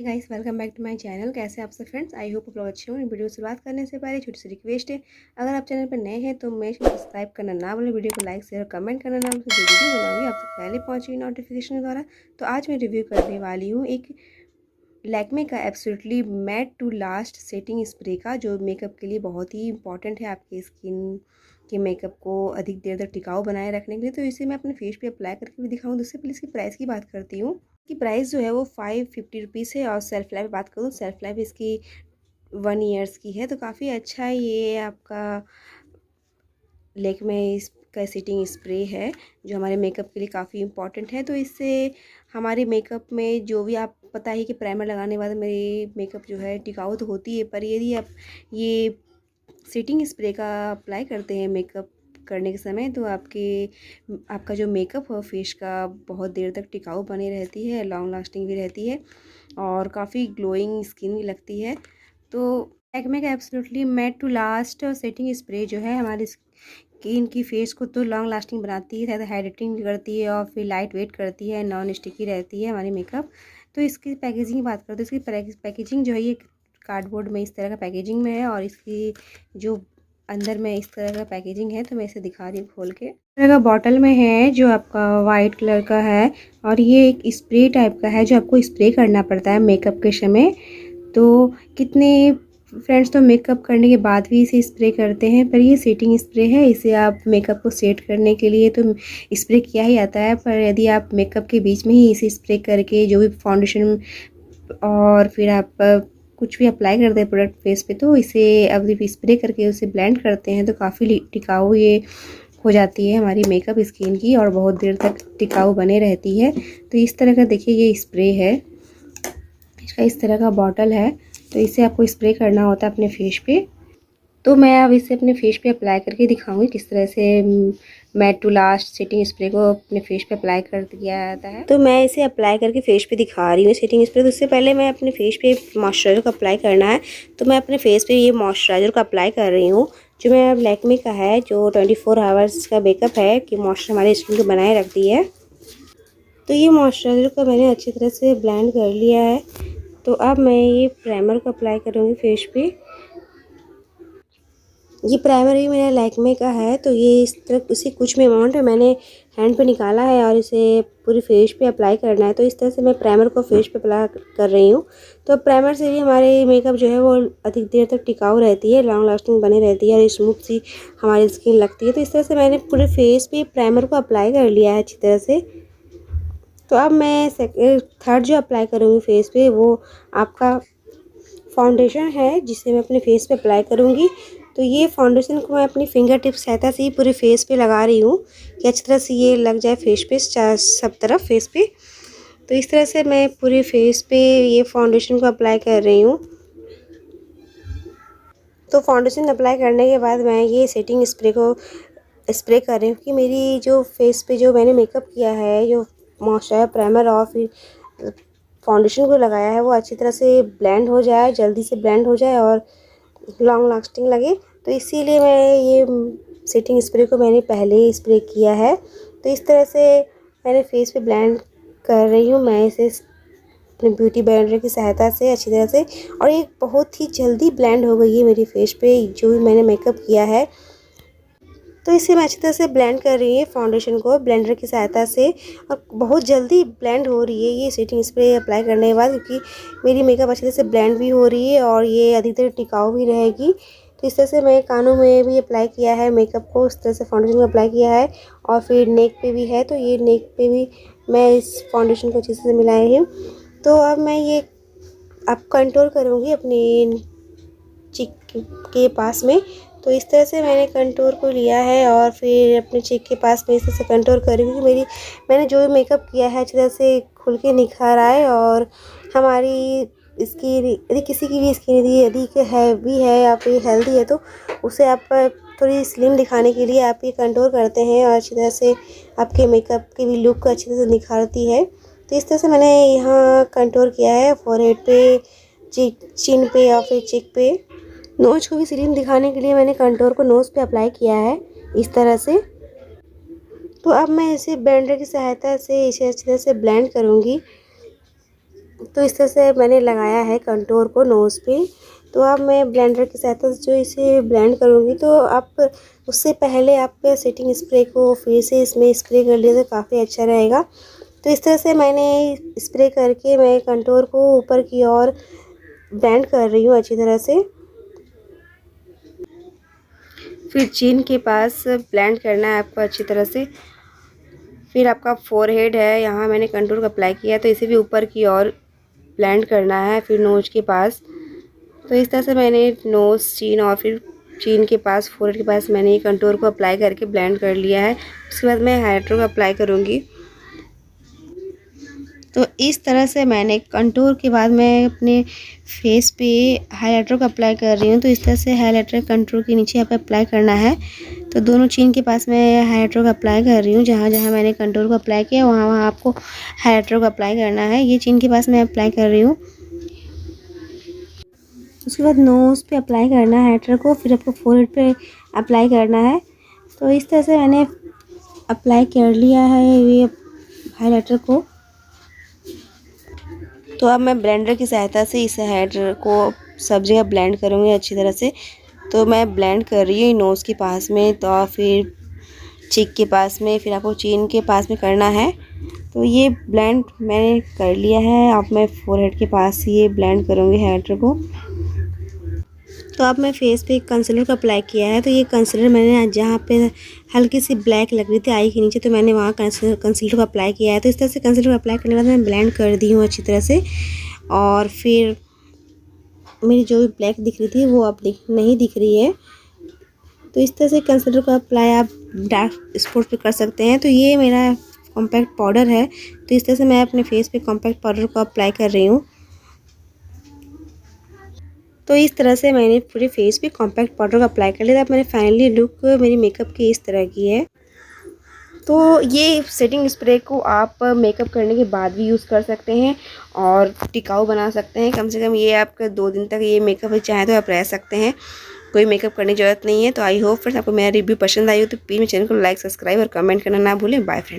Guys, welcome back to my channel. कैसे आप सब फ्रेंड्स? आई होप आप लोग अच्छे हों। वीडियो शुरुआत करने से पहले छोटी सी रिक्वेस्ट है, अगर आप चैनल पर नए हैं तो मेक श्योर सब्सक्राइब करना ना भूलें, वीडियो को लाइक शेयर कमेंट करना ना भूलें। जो वीडियो बनाऊंगी आप तक पहले पहुंचेगी नोटिफिकेशन के द्वारा। तो आज मैं रिव्यू करने वाली हूँ एक लैक्मे का absolutely matte to last setting spray का, जो मेकअप के लिए बहुत ही इंपॉर्टेंट है आपके स्किन के मेकअप को अधिक देर तक टिकाऊ बनाए रखने के लिए। तो इसे मैं अपने फेस पे अप्लाई करके भी दिखाऊँ। उससे पहले इसकी प्राइस की बात करती हूँ। की प्राइस जो है वो 550 है। और सेल्फ लाइफ बात करूँ, सेल्फ लाइफ इसकी 1 ईयर्स की है। तो काफ़ी अच्छा है ये आपका लैक्मे इसका सेटिंग स्प्रे है, जो हमारे मेकअप के लिए काफ़ी इंपॉर्टेंट है। तो इससे हमारे मेकअप में जो भी, आप पता ही कि प्राइमर लगाने के बाद मेरी मेकअप जो है टिकाऊ तो होती है, पर यदि आप ये सेटिंग स्प्रे का अप्लाई करते हैं मेकअप करने के समय, तो आपका जो मेकअप है फेस का बहुत देर तक टिकाऊ बनी रहती है, लॉन्ग लास्टिंग भी रहती है और काफ़ी ग्लोइंग स्किन भी लगती है। तो लैक्मे का absolutely matte to last setting spray जो है हमारी स्किन की फेस को तो लॉन्ग लास्टिंग बनाती है, हाइड्रेटिंग भी करती है और फिर लाइट वेट करती है, नॉन स्टिकी रहती है हमारी मेकअप। तो इसकी पैकेजिंग की बात करते हैं, इसकी पैकेजिंग जो है ये कार्डबोर्ड में इस तरह का पैकेजिंग में है। और इसकी जो अंदर में इस तरह का पैकेजिंग है, तो मैं इसे दिखा रही हूँ खोल के। इस तरह का बॉटल में है जो आपका वाइट कलर का है, और ये एक स्प्रे टाइप का है जो आपको स्प्रे करना पड़ता है मेकअप के समय। तो कितने फ्रेंड्स तो मेकअप करने के बाद भी इसे स्प्रे करते हैं, पर ये सेटिंग स्प्रे है। इसे आप मेकअप को सेट करने के लिए तो स्प्रे किया ही आता है, पर यदि आप मेकअप के बीच में ही इसे स्प्रे करके जो भी फाउंडेशन और फिर आप कुछ भी अप्लाई करते हैं प्रोडक्ट फेस पे, तो इसे अब स्प्रे करके उसे ब्लेंड करते हैं तो काफ़ी टिकाऊ ये हो जाती है हमारी मेकअप स्किन की, और बहुत देर तक टिकाऊ बने रहती है। तो इस तरह का देखिए ये स्प्रे है, इसका इस तरह का बॉटल है। तो इसे आपको स्प्रे करना होता है अपने फेस पे। तो मैं अब इसे अपने फेस पे अप्लाई करके दिखाऊंगी किस तरह से matte to last setting spray को अपने फेस पे अप्लाई कर दिया जाता है। तो मैं इसे अप्लाई करके फेस पे दिखा रही हूँ सेटिंग स्प्रे। तो उससे पहले मैं अपने फेस पे मॉइस्चराइजर को अप्लाई करना है। तो मैं अपने फेस पे ये मॉइस्चराइजर को अप्लाई कर रही हूँ, जो मैं लैक्मे का है, जो 24 आवर्स का मेकअप है कि मॉइस्चर हमारे स्किन को बनाए रखती है। तो ये मॉइस्चराइजर को मैंने अच्छी तरह से ब्लेंड कर लिया है। तो अब मैं ये प्राइमर को अप्लाई करूँगी फेस पे। ये प्राइमर भी मेरा लैक्मे का है। तो ये इस तरह इसे कुछ में अमाउंट है मैंने हैंड पे निकाला है और इसे पूरी फेस पे अप्लाई करना है। तो इस तरह से मैं प्राइमर को फेस पे अप्लाई कर रही हूँ। तो प्राइमर से भी हमारे मेकअप जो है वो अधिक देर तक टिकाऊ रहती है, लॉन्ग लास्टिंग बनी रहती है और स्मूथ सी हमारी स्किन लगती है। तो इस तरह से मैंने पूरे फेस पे प्राइमर को अप्लाई कर लिया है अच्छी तरह से। तो अब मैं थर्ड जो अप्लाई करूँगी फेस पे, वो आपका फाउंडेशन है जिसे मैं अपने फेस पे अप्लाई करूँगी। तो ये फाउंडेशन को मैं अपनी फिंगर टिप सहायता से ही पूरे फेस पे लगा रही हूँ कि अच्छी तरह से ये लग जाए फेस पे, सब तरफ फेस पे। तो इस तरह से मैं पूरे फेस पे ये फाउंडेशन को अप्लाई कर रही हूँ। तो फाउंडेशन अप्लाई करने के बाद मैं ये सेटिंग स्प्रे को स्प्रे कर रही हूँ कि मेरी जो फेस पे जो मैंने मेकअप किया है, जो मॉइस्चराइजर, प्राइमर और फिर फाउंडेशन को लगाया है, वो अच्छी तरह से ब्लेंड हो जाए, जल्दी से ब्लेंड हो जाए और लॉन्ग लास्टिंग लगे। तो इसीलिए मैं ये सेटिंग स्प्रे को मैंने पहले ही स्प्रे किया है। तो इस तरह से मैंने फेस पे ब्लेंड कर रही हूँ मैं इसे अपने ब्यूटी ब्लेंडर की सहायता से अच्छी तरह से। और ये बहुत ही जल्दी ब्लेंड हो गई है मेरी फेस पे जो भी मैंने मेकअप किया है। तो इसे मैं अच्छी तरह से ब्लेंड कर रही है फाउंडेशन को ब्लेंडर की सहायता से, और बहुत जल्दी ब्लेंड हो रही है ये सेटिंग स्प्रे अप्लाई करने के बाद, क्योंकि मेरी मेकअप अच्छी तरह से ब्लेंड भी हो रही है और ये अधिक देर टिकाऊ भी रहेगी। तो इस तरह से मैं कानों में भी अप्लाई किया है मेकअप को, इस तरह से फाउंडेशन को अप्लाई किया है और फिर नेक पे भी है। तो ये नेक पे भी मैं इस फाउंडेशन को अच्छे से मिलाई हूँ। तो अब मैं ये अब कंट्रोल करूँगी अपने चिक के पास में। तो इस तरह से मैंने कंटूर को लिया है और फिर अपने चिक के पास में इस तरह से कंटूर करूँगी कि मैंने जो भी मेकअप किया है अच्छी तरह से खुल के निखार आए। और हमारी स्किन, यदि किसी की भी स्किन यदि अधिक हैवी है या फिर हेल्दी है, तो उसे आप थोड़ी स्लिम दिखाने के लिए आप ये कंटूर करते हैं और अच्छी तरह से आपके मेकअप की भी लुक को अच्छी तरह से निखारती है। तो इस तरह से मैंने यहाँ कंटूर किया है फोरहेड पे, चिन पे या फिर चिक पे। नोज को भी स्लिम दिखाने के लिए मैंने कंटूर को नोज पे अप्लाई किया है इस तरह से। तो अब मैं इसे ब्लेंडर की सहायता से इसे अच्छी तरह से ब्लेंड करूँगी। तो इस तरह से मैंने लगाया है कंटूर को नोज़ पे। तो अब मैं ब्लेंडर की सहायता से जो इसे ब्लेंड करूँगी, तो आप उससे पहले आप सेटिंग स्प्रे को फिर से इसमें स्प्रे कर लिया तो काफ़ी अच्छा रहेगा। तो इस तरह से मैंने स्प्रे करके मैं कंटूर को ऊपर की ओर ब्लेंड कर रही हूँ अच्छी तरह से। फिर चिन के पास ब्लेंड करना है आपको अच्छी तरह से। फिर आपका फोरहेड है, यहाँ मैंने कंटूर का अप्लाई किया है तो इसे भी ऊपर की ओर ब्लेंड करना है। फिर नोज के पास, तो इस तरह से मैंने नोज़, चिन और फिर चिन के पास, फोरहेड के पास मैंने ये कंटूर को अप्लाई करके ब्लेंड कर लिया है। उसके बाद मैं हाइलाइटर को अप्लाई करूँगी। तो इस तरह से मैंने कंटूर के बाद मैं अपने फेस पे हाइलाइटर को अप्लाई कर रही हूँ। तो इस तरह से हाइलाइटर कंटूर के नीचे यहाँ पे अप्लाई करना है। तो दोनों चिन के पास मैं हाइलाइटर को अप्लाई कर रही हूँ। जहाँ जहाँ मैंने कंटूर को अप्लाई किया वहाँ वहाँ आपको हाइलाइटर को अप्लाई करना है। ये चिन के पास मैं अप्लाई कर रही हूँ। उसके बाद नोज़ पे अप्लाई करना है हाइलाइटर को, फिर आपको फोरहेड पे अप्लाई करना है। तो इस तरह से मैंने अप्लाई कर लिया है ये हाइलाइटर को। तो अब मैं ब्लेंडर की सहायता से इस हाइलाइटर को सब जगह ब्लेंड करूँगी अच्छी तरह से। तो मैं ब्लेंड कर रही हूँ नोज़ के पास में, तो फिर चीक के पास में, फिर आपको चिन के पास में करना है। तो ये ब्लेंड मैंने कर लिया है। अब मैं फोरहेड के पास ये ब्लेंड करूँगी हाइलाइटर को। तो अब मैं फेस पे कंसीलर को अप्लाई किया है। तो ये कंसीलर मैंने जहाँ पे हल्की सी ब्लैक लग रही थी आई के नीचे, तो मैंने वहाँ कंसीलर को अप्लाई किया है। तो इस तरह से कंसीलर को अप्लाई करने के बाद मैं ब्लेंड कर दी हूँ अच्छी तरह से। और फिर मेरी जो भी ब्लैक दिख रही थी वो अब नहीं दिख रही है। तो इस तरह से कंसीलर को अप्लाई आप डार्क स्पॉट पे कर सकते हैं। तो ये मेरा कॉम्पैक्ट पाउडर है। तो इस तरह से मैं अपने फेस पे कॉम्पैक्ट पाउडर को अप्लाई कर रही हूँ। तो इस तरह से मैंने पूरे फेस पे कॉम्पैक्ट पाउडर को अप्लाई कर लिया। अब मैंने फाइनली लुक मेरी मेकअप की इस तरह की है। तो ये सेटिंग स्प्रे को आप मेकअप करने के बाद भी यूज़ कर सकते हैं और टिकाऊ बना सकते हैं। कम से कम ये आपका 2 दिन तक ये मेकअप चाहे तो आप रह सकते हैं, कोई मेकअप करने की ज़रूरत नहीं है। तो आई होप फ्रेंड्स आपको मेरा रिव्यू पसंद आई हो तो प्लीज़ मेरे चैनल को लाइक, सब्सक्राइब और कमेंट करना ना भूलें। Bye friends.